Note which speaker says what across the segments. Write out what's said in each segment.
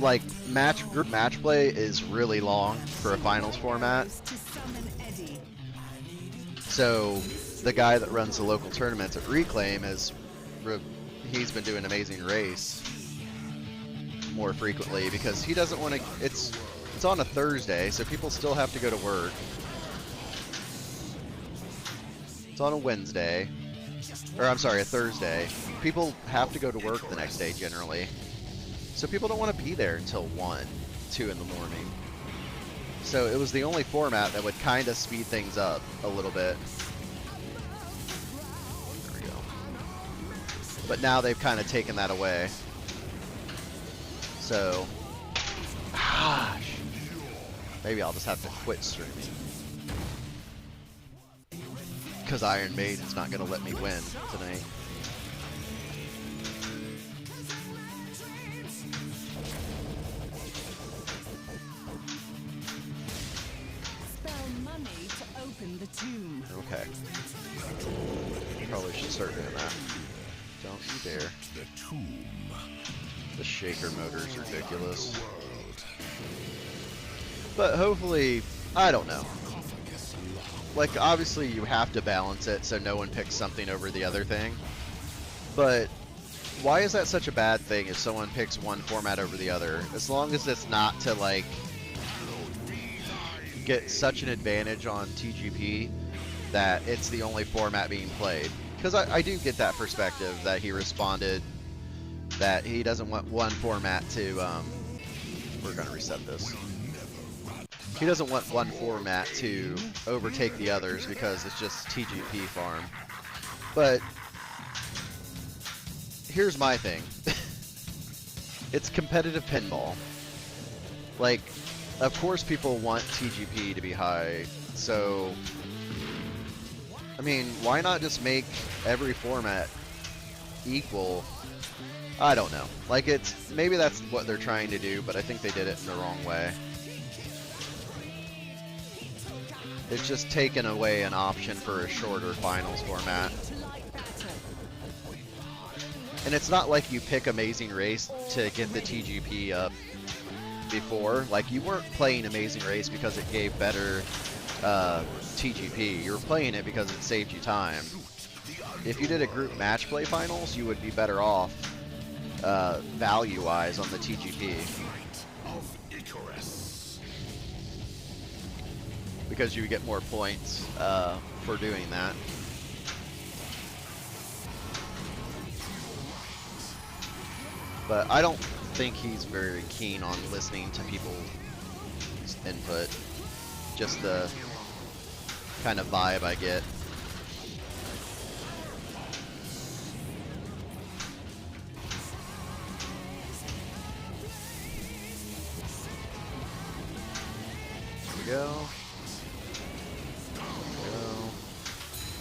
Speaker 1: like group match play is really long for a finals format. So the guy that runs the local tournaments at Reclaim he's been doing Amazing Race more frequently because he doesn't want to. It's on a Thursday, so people still have to go to work. It's on a Wednesday, or I'm sorry, a Thursday. People have to go to work the next day generally, so people don't want to be there until 1, 2 in the morning. So it was the only format that would kind of speed things up a little bit. There we go. But now they've kind of taken that away. So, gosh, maybe I'll just have to quit streaming because Iron Maiden's not going to let me win tonight. Okay. Probably should start doing that. Don't you dare. The shaker motor's ridiculous. But hopefully, I don't know. Like, obviously you have to balance it so no one picks something over the other thing. But why is that such a bad thing if someone picks one format over the other? As long as it's not to, like, get such an advantage on TGP that it's the only format being played. Because I do get that perspective that he responded that he doesn't want one format to, we're going to reset this. He doesn't want one format to overtake the others because it's just TGP farm. But here's my thing. It's competitive pinball. Like, of course people want TGP to be high, so I mean, why not just make every format equal? I don't know. Like, maybe that's what they're trying to do, but I think they did it in the wrong way. It's just taken away an option for a shorter finals format. And it's not like you pick Amazing Race to get the TGP up before. Like, you weren't playing Amazing Race because it gave better TGP. You were playing it because it saved you time. If you did a group match play finals, you would be better off value-wise on the TGP. Because you would get more points for doing that. But I don't think he's very keen on listening to people's input. Just the kind of vibe I get. There we go.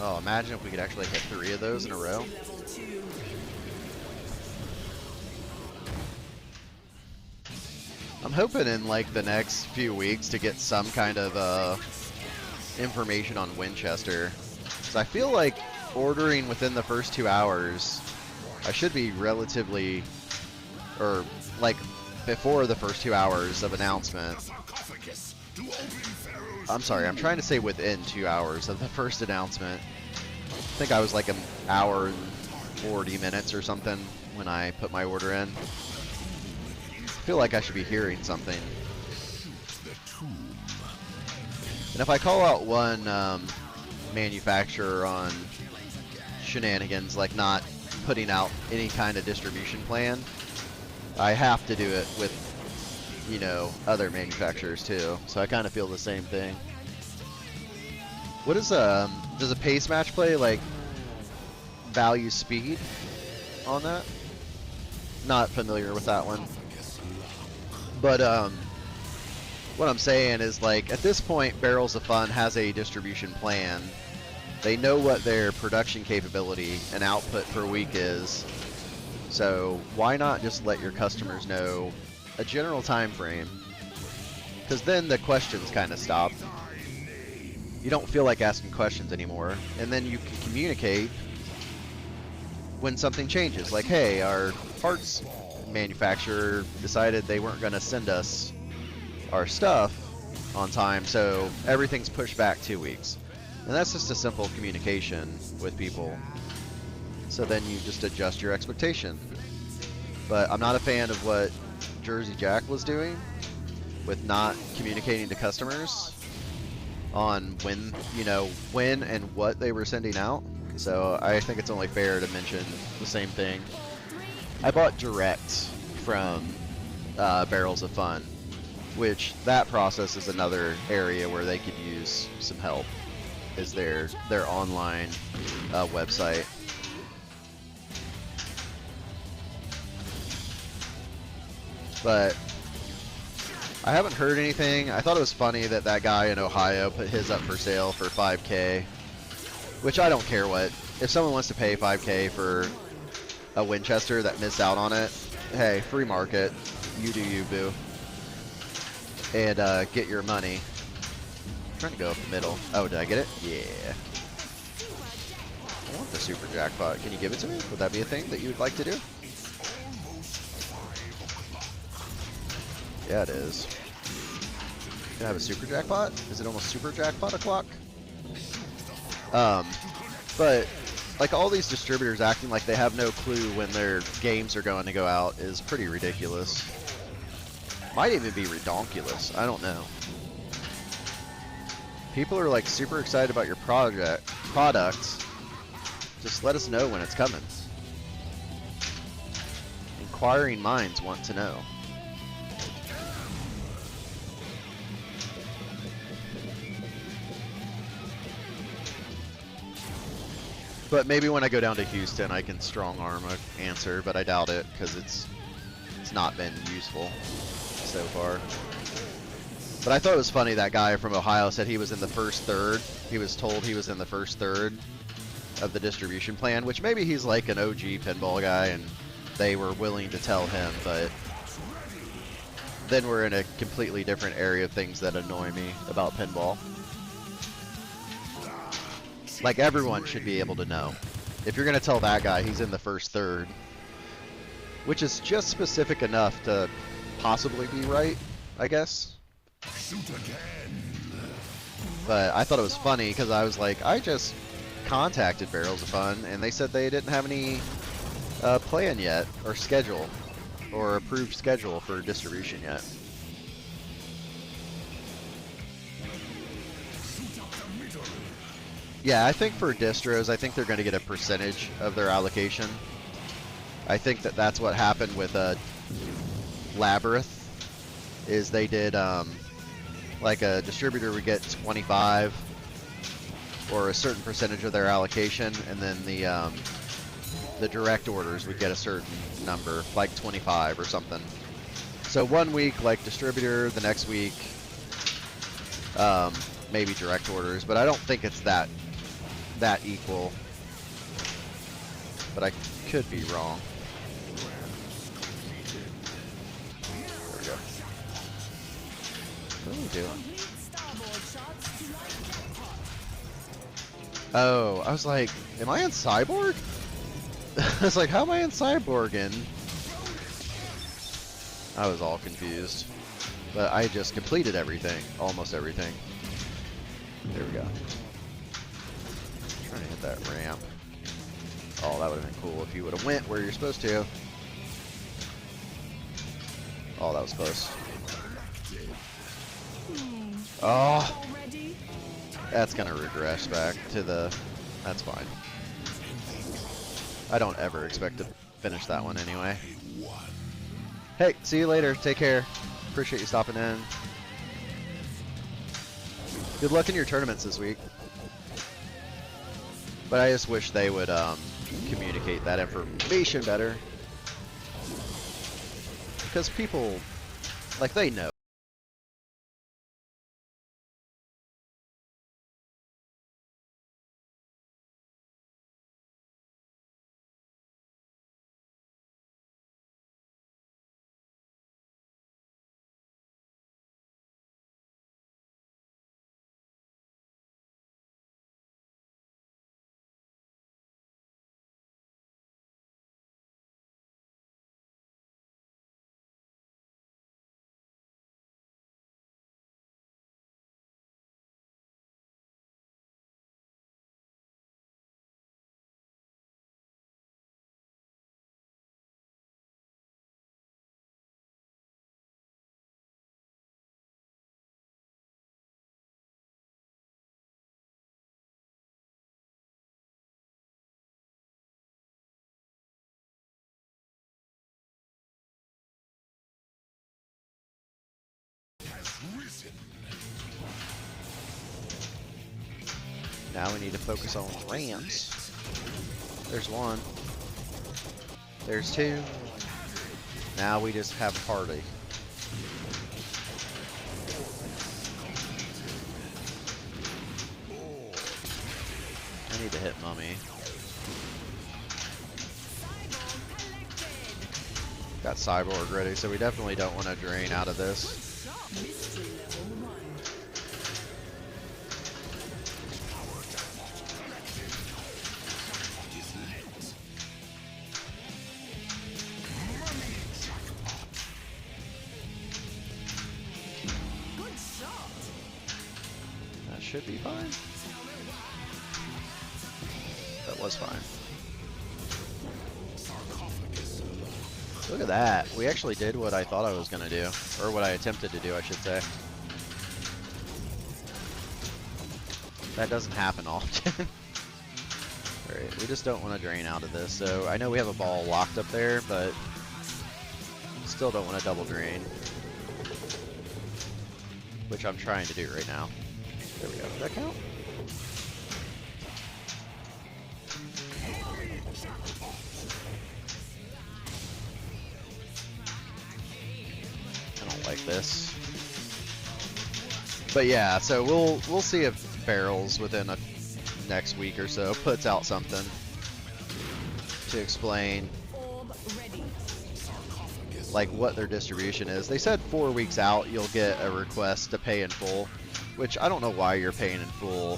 Speaker 1: Oh, imagine if we could actually hit 3 of those in a row. I'm hoping in like the next few weeks to get some kind of information on Winchester. So I feel like ordering within the first 2 hours, I should be relatively, or like before the first 2 hours of announcement. I'm sorry, I'm trying to say within 2 hours of the first announcement. I think I was like an hour and 40 minutes or something when I put my order in. I feel like I should be hearing something. And if I call out one manufacturer on shenanigans, like not putting out any kind of distribution plan, I have to do it with, you know, other manufacturers too. So I kind of feel the same thing. What is does a pace match play like value speed on that? Not familiar with that one. But what I'm saying is, like, at this point, Barrels of Fun has a distribution plan. They know what their production capability and output per week is. So why not just let your customers know a general time frame? Because then the questions kind of stop. You don't feel like asking questions anymore, and then you can communicate when something changes. Like, hey, our parts manufacturer decided they weren't going to send us our stuff on time, so everything's pushed back 2 weeks. And that's just a simple communication with people. So then you just adjust your expectation. But I'm not a fan of what Jersey Jack was doing with not communicating to customers on when, when and what they were sending out. So I think it's only fair to mention the same thing. I bought direct from Barrels of Fun, which that process is another area where they could use some help, is their online website. But I haven't heard anything. I thought it was funny that that guy in Ohio put his up for sale for $5K, which I don't care what. If someone wants to pay $5K for a Winchester that missed out on it, hey, free market. You do you, boo. And get your money. I'm trying to go up the middle. Oh, did I get it? Yeah. I want the super jackpot. Can you give it to me? Would that be a thing that you would like to do? Yeah, it is. Can I have a super jackpot? Is it almost super jackpot o'clock? But like all these distributors acting like they have no clue when their games are going to go out is pretty ridiculous. Might even be redonkulous. I don't know. People are like super excited about your product. Just let us know when it's coming. Inquiring minds want to know. But maybe when I go down to Houston, I can strong arm an answer, but I doubt it because it's not been useful so far. But I thought it was funny that guy from Ohio said he was in the first third. He was told he was in the first third of the distribution plan, which maybe he's like an OG pinball guy and they were willing to tell him, but then we're in a completely different area of things that annoy me about pinball. Like, everyone should be able to know. If you're going to tell that guy he's in the first third, which is just specific enough to possibly be right, I guess. But I thought it was funny because I was like, I just contacted Barrels of Fun and they said they didn't have any plan yet, or schedule, or approved schedule for distribution yet. Yeah, I think for distros, I think they're going to get a percentage of their allocation. I think that that's what happened with Labyrinth, is they did, like a distributor would get 25 or a certain percentage of their allocation, and then the direct orders would get a certain number, like 25 or something. So 1 week, like distributor, the next week, maybe direct orders, but I don't think it's that equal, but I could be wrong. There we go. What are we doing? Oh, I was like, am I in Cyborg? I was like, how am I in Cyborg? And I was all confused, but I just completed everything, almost everything. There we go. Trying to hit that ramp. Oh, that would have been cool if you would have went where you're supposed to. Oh, that was close. Oh, that's gonna regress back to the. That's fine. I don't ever expect to finish that one anyway. Hey, see you later. Take care. Appreciate you stopping in. Good luck in your tournaments this week. But I just wish they would communicate that information better. Because people, like, they know. Now we need to focus on ramps. There's one. There's two. Now we just have a party. I need to hit Mummy. Got Cyborg ready, so we definitely don't want to drain out of this. That should be fine. That was fine. Look at that. We actually did what I thought I was going to do. Or what I attempted to do, I should say. That doesn't happen often. Alright, we just don't want to drain out of this. So I know we have a ball locked up there, but still don't want to double drain. Which I'm trying to do right now. There we go. Does that count? Like this. But yeah, so we'll see if Barrels within a next week or so puts out something to explain like what their distribution is. They said 4 weeks out you'll get a request to pay in full, which I don't know why you're paying in full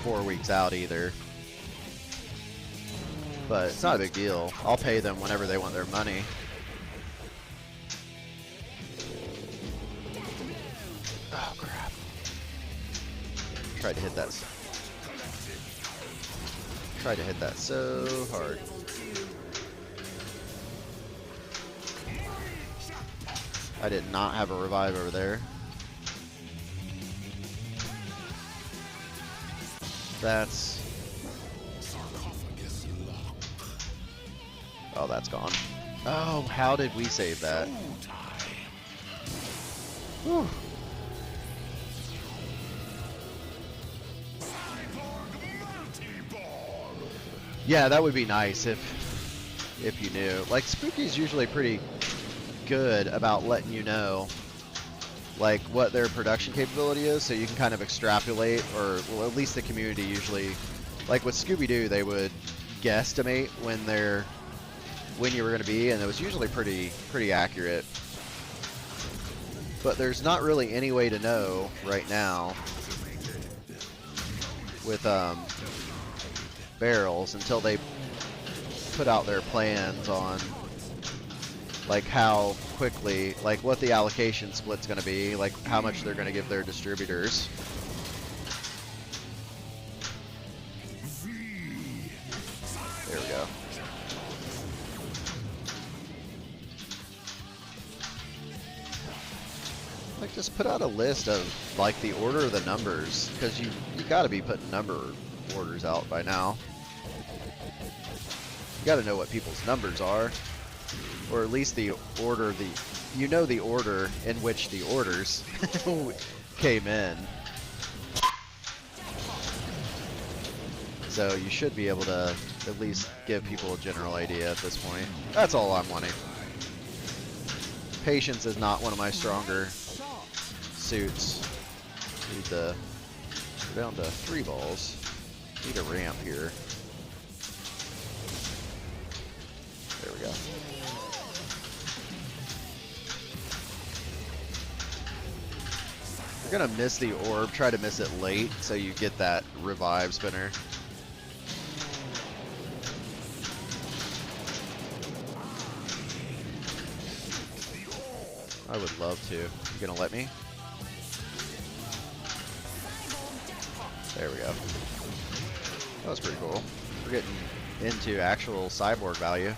Speaker 1: 4 weeks out either. But it's not a big deal. I'll pay them whenever they want their money. Oh crap. Tried to hit that so hard. I did not have a revive over there. That's... Oh, that's gone. Oh, how did we save that? Whew. Yeah, that would be nice if you knew. Like, Spooky's usually pretty good about letting you know like what their production capability is, so you can kind of extrapolate, or well, at least the community usually, like with Scooby-Doo, they would guesstimate when you were going to be, and it was usually pretty accurate. But there's not really any way to know right now with Barrels until they put out their plans on like how quickly, like what the allocation split's going to be, like how much they're going to give their distributors. There we go. Like, just put out a list of like the order of the numbers, because you got to be putting number orders out by now. You got to know what people's numbers are, or at least the order, the order in which the orders came in. So you should be able to at least give people a general idea at this point. That's all I'm wanting. Patience is not one of my stronger suits. Need to go down to 3 balls. Need a ramp here. There we go. You're gonna miss the orb. Try to miss it late so you get that revive spinner. I would love to. You gonna let me? There we go. That was pretty cool. We're getting into actual Cyborg value.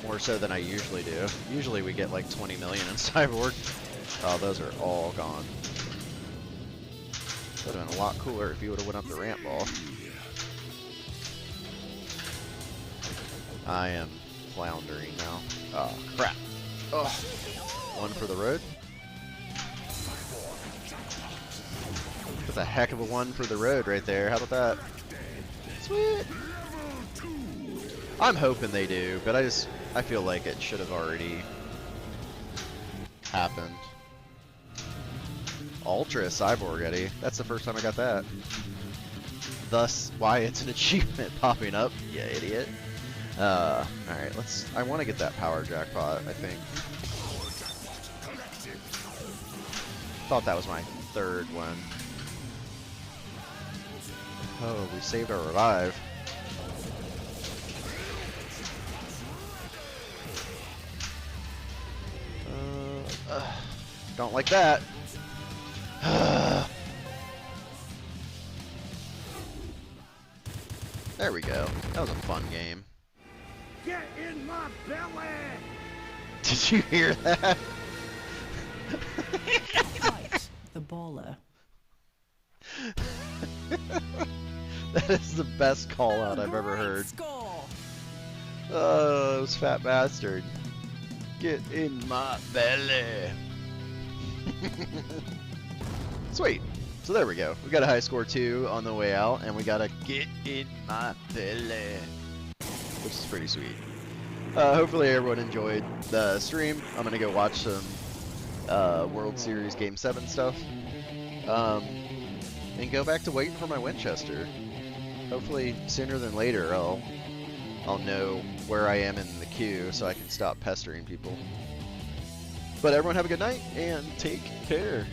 Speaker 1: More so than I usually do. Usually we get like 20 million in Cyborg. Oh, those are all gone. Would have been a lot cooler if you would have went up the ramp ball. I am floundering now. Oh, crap. Oh, one for the road. That's a heck of a one for the road right there. How about that? Sweet. I'm hoping they do, but I feel like it should have already happened. Ultra Cyborg Eddie. That's the first time I got that. Thus, why it's an achievement popping up, you idiot. Alright, I want to get that power jackpot, I think. Thought that was my third one. Oh, we saved our revive. Don't like that. There we go. That was a fun game.
Speaker 2: Get in my belly!
Speaker 1: Did you hear that?
Speaker 3: Fight the baller.
Speaker 1: That is the best call out I've ever heard.
Speaker 3: Score.
Speaker 1: Oh, those fat bastard. Get in my belly. Sweet. So there we go. We got a high score 2 on the way out, and we got a get in my belly, which is pretty sweet. Hopefully everyone enjoyed the stream. I'm going to go watch some World Series Game 7 stuff. And go back to waiting for my Winchester. Hopefully sooner than later I'll know where I am in the queue so I can stop pestering people. But everyone have a good night and take care.